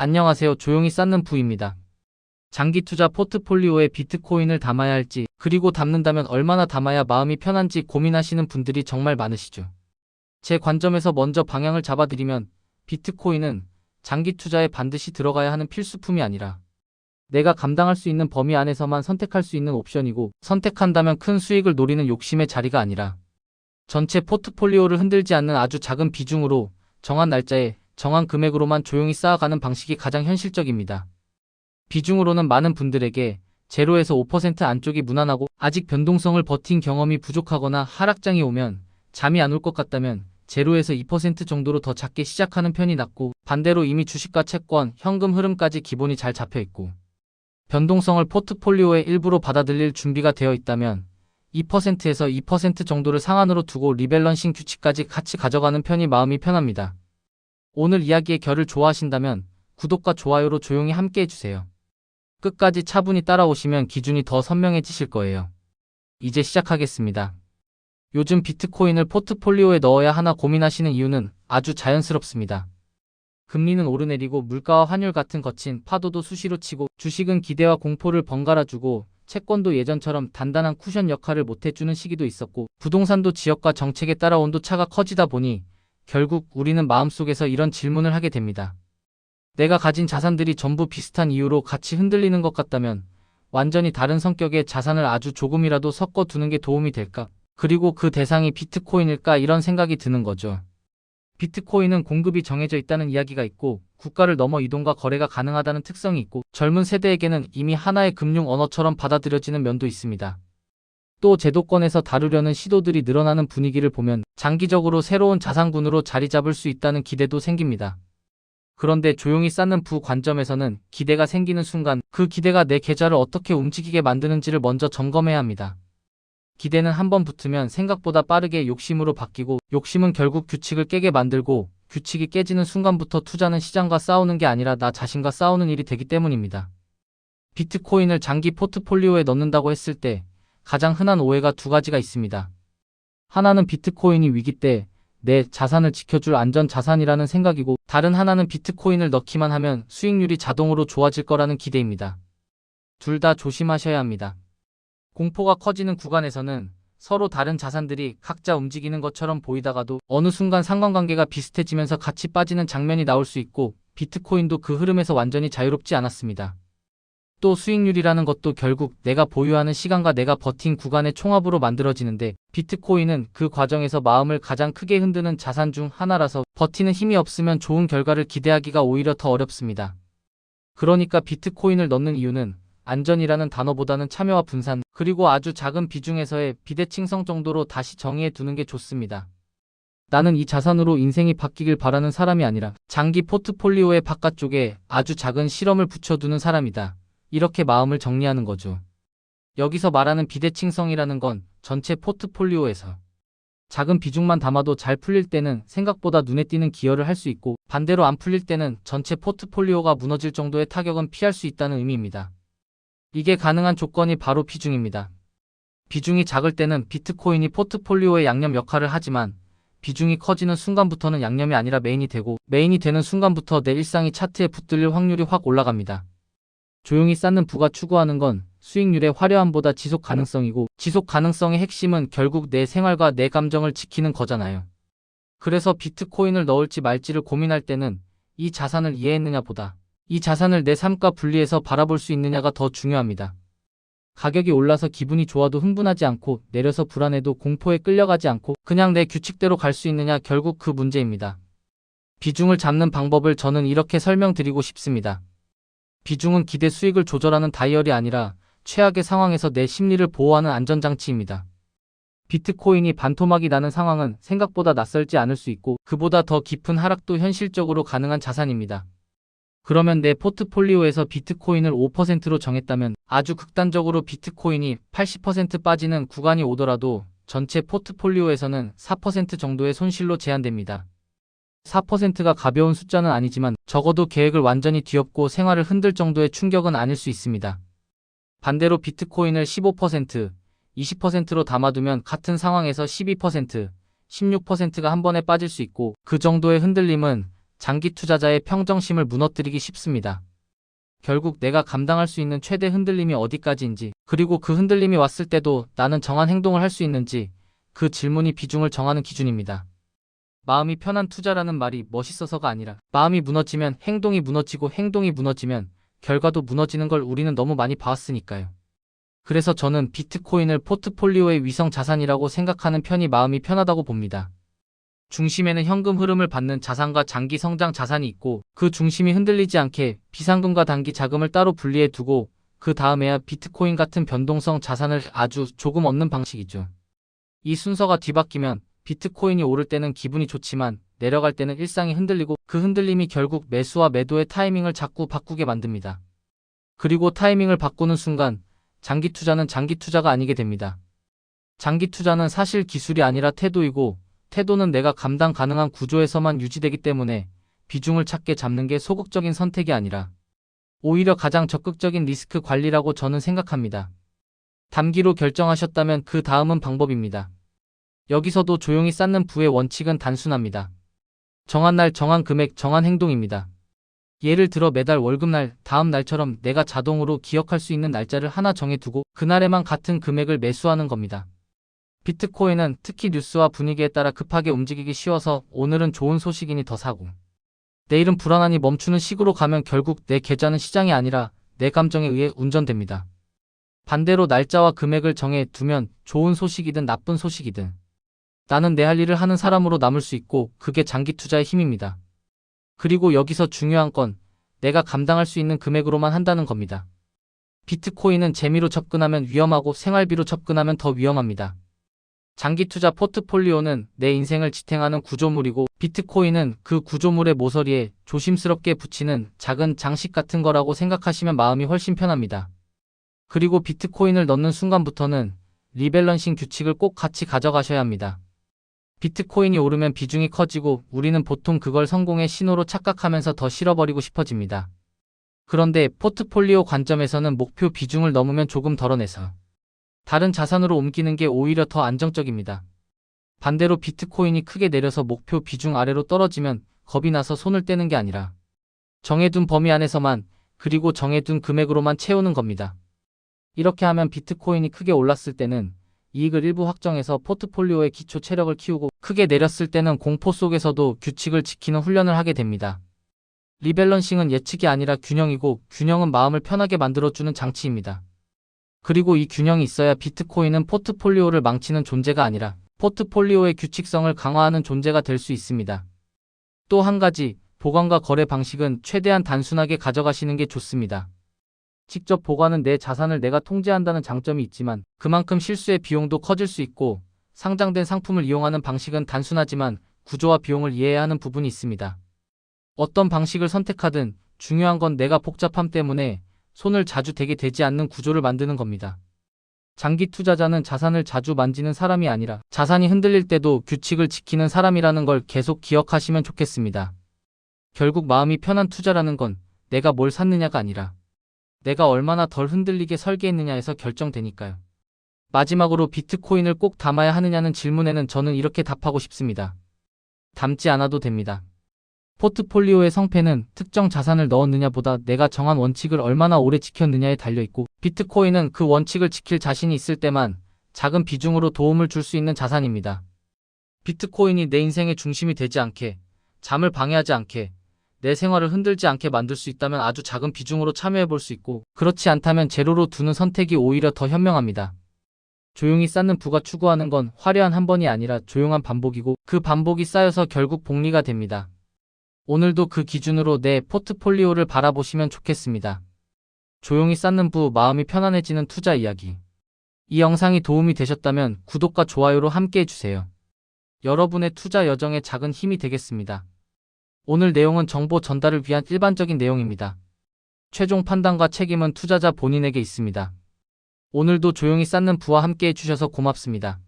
안녕하세요. 조용히 쌓는 부입니다. 장기 투자 포트폴리오에 비트코인을 담아야 할지, 그리고 담는다면 얼마나 담아야 마음이 편한지 고민하시는 분들이 정말 많으시죠. 제 관점에서 먼저 방향을 잡아드리면 비트코인은 장기 투자에 반드시 들어가야 하는 필수품이 아니라 내가 감당할 수 있는 범위 안에서만 선택할 수 있는 옵션이고, 선택한다면 큰 수익을 노리는 욕심의 자리가 아니라 전체 포트폴리오를 흔들지 않는 아주 작은 비중으로 정한 날짜에 정한 금액으로만 조용히 쌓아가는 방식이 가장 현실적입니다. 비중으로는 많은 분들에게 0에서 5% 안쪽이 무난하고 아직 변동성을 버틴 경험이 부족하거나 하락장이 오면 잠이 안 올 것 같다면 0에서 2% 정도로 더 작게 시작하는 편이 낫고, 반대로 이미 주식과 채권, 현금 흐름까지 기본이 잘 잡혀 있고 변동성을 포트폴리오의 일부로 받아들일 준비가 되어 있다면 2%에서 2% 정도를 상한으로 두고 리밸런싱 규칙까지 같이 가져가는 편이 마음이 편합니다. 오늘 이야기의 결을 좋아하신다면 구독과 좋아요로 조용히 함께 해주세요. 끝까지 차분히 따라오시면 기준이 더 선명해지실 거예요. 이제 시작하겠습니다. 요즘 비트코인을 포트폴리오에 넣어야 하나 고민하시는 이유는 아주 자연스럽습니다. 금리는 오르내리고 물가와 환율 같은 거친 파도도 수시로 치고, 주식은 기대와 공포를 번갈아 주고, 채권도 예전처럼 단단한 쿠션 역할을 못해주는 시기도 있었고, 부동산도 지역과 정책에 따라 온도차가 커지다 보니 결국 우리는 마음속에서 이런 질문을 하게 됩니다. 내가 가진 자산들이 전부 비슷한 이유로 같이 흔들리는 것 같다면 완전히 다른 성격의 자산을 아주 조금이라도 섞어 두는 게 도움이 될까? 그리고 그 대상이 비트코인일까? 이런 생각이 드는 거죠. 비트코인은 공급이 정해져 있다는 이야기가 있고, 국가를 넘어 이동과 거래가 가능하다는 특성이 있고, 젊은 세대에게는 이미 하나의 금융 언어처럼 받아들여지는 면도 있습니다. 또 제도권에서 다루려는 시도들이 늘어나는 분위기를 보면 장기적으로 새로운 자산군으로 자리 잡을 수 있다는 기대도 생깁니다. 그런데 조용히 쌓는 부 관점에서는 기대가 생기는 순간 그 기대가 내 계좌를 어떻게 움직이게 만드는지를 먼저 점검해야 합니다. 기대는 한번 붙으면 생각보다 빠르게 욕심으로 바뀌고, 욕심은 결국 규칙을 깨게 만들고, 규칙이 깨지는 순간부터 투자는 시장과 싸우는 게 아니라 나 자신과 싸우는 일이 되기 때문입니다. 비트코인을 장기 포트폴리오에 넣는다고 했을 때 가장 흔한 오해가 두 가지가 있습니다. 하나는 비트코인이 위기 때 내 자산을 지켜줄 안전 자산이라는 생각이고, 다른 하나는 비트코인을 넣기만 하면 수익률이 자동으로 좋아질 거라는 기대입니다. 둘 다 조심하셔야 합니다. 공포가 커지는 구간에서는 서로 다른 자산들이 각자 움직이는 것처럼 보이다가도 어느 순간 상관관계가 비슷해지면서 같이 빠지는 장면이 나올 수 있고, 비트코인도 그 흐름에서 완전히 자유롭지 않았습니다. 또 수익률이라는 것도 결국 내가 보유하는 시간과 내가 버틴 구간의 총합으로 만들어지는데, 비트코인은 그 과정에서 마음을 가장 크게 흔드는 자산 중 하나라서 버티는 힘이 없으면 좋은 결과를 기대하기가 오히려 더 어렵습니다. 그러니까 비트코인을 넣는 이유는 안전이라는 단어보다는 참여와 분산, 그리고 아주 작은 비중에서의 비대칭성 정도로 다시 정의해 두는 게 좋습니다. 나는 이 자산으로 인생이 바뀌길 바라는 사람이 아니라 장기 포트폴리오의 바깥쪽에 아주 작은 실험을 붙여두는 사람이다. 이렇게 마음을 정리하는 거죠. 여기서 말하는 비대칭성이라는 건 전체 포트폴리오에서 작은 비중만 담아도 잘 풀릴 때는 생각보다 눈에 띄는 기여를 할 수 있고, 반대로 안 풀릴 때는 전체 포트폴리오가 무너질 정도의 타격은 피할 수 있다는 의미입니다. 이게 가능한 조건이 바로 비중입니다. 비중이 작을 때는 비트코인이 포트폴리오의 양념 역할을 하지만, 비중이 커지는 순간부터는 양념이 아니라 메인이 되고, 메인이 되는 순간부터 내 일상이 차트에 붙들릴 확률이 확 올라갑니다. 조용히 쌓는 부가 추구하는 건 수익률의 화려함보다 지속 가능성이고, 지속 가능성의 핵심은 결국 내 생활과 내 감정을 지키는 거잖아요. 그래서 비트코인을 넣을지 말지를 고민할 때는 이 자산을 이해했느냐 보다 이 자산을 내 삶과 분리해서 바라볼 수 있느냐가 더 중요합니다. 가격이 올라서 기분이 좋아도 흥분하지 않고, 내려서 불안해도 공포에 끌려가지 않고 그냥 내 규칙대로 갈 수 있느냐, 결국 그 문제입니다. 비중을 잡는 방법을 저는 이렇게 설명드리고 싶습니다. 비중은 기대 수익을 조절하는 다이얼이 아니라 최악의 상황에서 내 심리를 보호하는 안전장치입니다. 비트코인이 반토막이 나는 상황은 생각보다 낯설지 않을 수 있고, 그보다 더 깊은 하락도 현실적으로 가능한 자산입니다. 그러면 내 포트폴리오에서 비트코인을 5%로 정했다면 아주 극단적으로 비트코인이 80% 빠지는 구간이 오더라도 전체 포트폴리오에서는 4% 정도의 손실로 제한됩니다. 4%가 가벼운 숫자는 아니지만 적어도 계획을 완전히 뒤엎고 생활을 흔들 정도의 충격은 아닐 수 있습니다. 반대로 비트코인을 15%, 20%로 담아두면 같은 상황에서 12%, 16%가 한 번에 빠질 수 있고, 그 정도의 흔들림은 장기 투자자의 평정심을 무너뜨리기 쉽습니다. 결국 내가 감당할 수 있는 최대 흔들림이 어디까지인지, 그리고 그 흔들림이 왔을 때도 나는 정한 행동을 할 수 있는지, 그 질문이 비중을 정하는 기준입니다. 마음이 편한 투자라는 말이 멋있어서가 아니라 마음이 무너지면 행동이 무너지고 행동이 무너지면 결과도 무너지는 걸 우리는 너무 많이 봐왔으니까요. 그래서 저는 비트코인을 포트폴리오의 위성 자산이라고 생각하는 편이 마음이 편하다고 봅니다. 중심에는 현금 흐름을 받는 자산과 장기 성장 자산이 있고 그 중심이 흔들리지 않게 비상금과 단기 자금을 따로 분리해 두고 그 다음에야 비트코인 같은 변동성 자산을 아주 조금 얻는 방식이죠. 이 순서가 뒤바뀌면 비트코인이 오를 때는 기분이 좋지만 내려갈 때는 일상이 흔들리고 그 흔들림이 결국 매수와 매도의 타이밍을 자꾸 바꾸게 만듭니다. 그리고 타이밍을 바꾸는 순간 장기 투자는 장기 투자가 아니게 됩니다. 장기 투자는 사실 기술이 아니라 태도이고 태도는 내가 감당 가능한 구조에서만 유지되기 때문에 비중을 찾게 잡는 게 소극적인 선택이 아니라 오히려 가장 적극적인 리스크 관리라고 저는 생각합니다. 단기로 결정하셨다면 그 다음은 방법입니다. 여기서도 조용히 쌓는 부의 원칙은 단순합니다. 정한 날, 정한 금액, 정한 행동입니다. 예를 들어 매달 월급날, 다음 날처럼 내가 자동으로 기억할 수 있는 날짜를 하나 정해두고 그날에만 같은 금액을 매수하는 겁니다. 비트코인은 특히 뉴스와 분위기에 따라 급하게 움직이기 쉬워서 오늘은 좋은 소식이니 더 사고 내일은 불안하니 멈추는 식으로 가면 결국 내 계좌는 시장이 아니라 내 감정에 의해 운전됩니다. 반대로 날짜와 금액을 정해 두면 좋은 소식이든 나쁜 소식이든 나는 내 할 일을 하는 사람으로 남을 수 있고 그게 장기 투자의 힘입니다. 그리고 여기서 중요한 건 내가 감당할 수 있는 금액으로만 한다는 겁니다. 비트코인은 재미로 접근하면 위험하고 생활비로 접근하면 더 위험합니다. 장기 투자 포트폴리오는 내 인생을 지탱하는 구조물이고 비트코인은 그 구조물의 모서리에 조심스럽게 붙이는 작은 장식 같은 거라고 생각하시면 마음이 훨씬 편합니다. 그리고 비트코인을 넣는 순간부터는 리밸런싱 규칙을 꼭 같이 가져가셔야 합니다. 비트코인이 오르면 비중이 커지고 우리는 보통 그걸 성공의 신호로 착각하면서 더 실어버리고 싶어집니다. 그런데 포트폴리오 관점에서는 목표 비중을 넘으면 조금 덜어내서 다른 자산으로 옮기는 게 오히려 더 안정적입니다. 반대로 비트코인이 크게 내려서 목표 비중 아래로 떨어지면 겁이 나서 손을 떼는 게 아니라 정해둔 범위 안에서만 그리고 정해둔 금액으로만 채우는 겁니다. 이렇게 하면 비트코인이 크게 올랐을 때는 이익을 일부 확정해서 포트폴리오의 기초 체력을 키우고 크게 내렸을 때는 공포 속에서도 규칙을 지키는 훈련을 하게 됩니다. 리밸런싱은 예측이 아니라 균형이고 균형은 마음을 편하게 만들어주는 장치입니다. 그리고 이 균형이 있어야 비트코인은 포트폴리오를 망치는 존재가 아니라 포트폴리오의 규칙성을 강화하는 존재가 될 수 있습니다. 또 한 가지, 보관과 거래 방식은 최대한 단순하게 가져가시는 게 좋습니다. 직접 보관은 내 자산을 내가 통제한다는 장점이 있지만 그만큼 실수의 비용도 커질 수 있고 상장된 상품을 이용하는 방식은 단순하지만 구조와 비용을 이해해야 하는 부분이 있습니다. 어떤 방식을 선택하든 중요한 건 내가 복잡함 때문에 손을 자주 대게 되지 않는 구조를 만드는 겁니다. 장기 투자자는 자산을 자주 만지는 사람이 아니라 자산이 흔들릴 때도 규칙을 지키는 사람이라는 걸 계속 기억하시면 좋겠습니다. 결국 마음이 편한 투자라는 건 내가 뭘 샀느냐가 아니라 내가 얼마나 덜 흔들리게 설계했느냐에서 결정되니까요. 마지막으로 비트코인을 꼭 담아야 하느냐는 질문에는 저는 이렇게 답하고 싶습니다. 담지 않아도 됩니다. 포트폴리오의 성패는 특정 자산을 넣었느냐보다 내가 정한 원칙을 얼마나 오래 지켰느냐에 달려있고 비트코인은 그 원칙을 지킬 자신이 있을 때만 작은 비중으로 도움을 줄 수 있는 자산입니다. 비트코인이 내 인생의 중심이 되지 않게, 잠을 방해하지 않게, 내 생활을 흔들지 않게 만들 수 있다면 아주 작은 비중으로 참여해 볼 수 있고 그렇지 않다면 제로로 두는 선택이 오히려 더 현명합니다. 조용히 쌓는 부가 추구하는 건 화려한 한 번이 아니라 조용한 반복이고 그 반복이 쌓여서 결국 복리가 됩니다. 오늘도 그 기준으로 내 포트폴리오를 바라보시면 좋겠습니다. 조용히 쌓는 부, 마음이 편안해지는 투자 이야기. 이 영상이 도움이 되셨다면 구독과 좋아요로 함께 해주세요. 여러분의 투자 여정에 작은 힘이 되겠습니다. 오늘 내용은 정보 전달을 위한 일반적인 내용입니다. 최종 판단과 책임은 투자자 본인에게 있습니다. 오늘도 조용히 쌓는 부와 함께 해주셔서 고맙습니다.